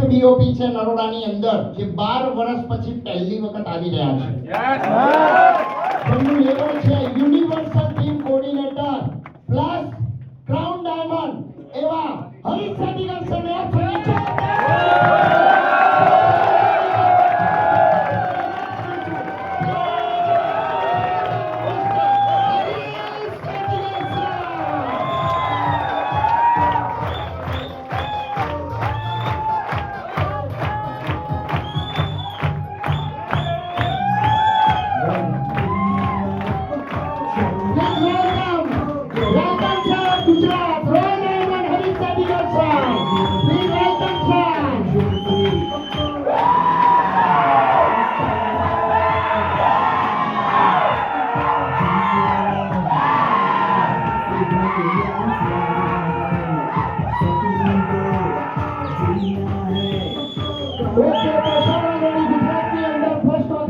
First BOP છે નરોડાની અંદર જે 12 વર્ષ પછી પહેલી વખત આવી રહ્યા છે. એમનું લેવલ છે universal team coordinator plus crown diamond એવા હરીશ સાદીગર સામે આ Okay.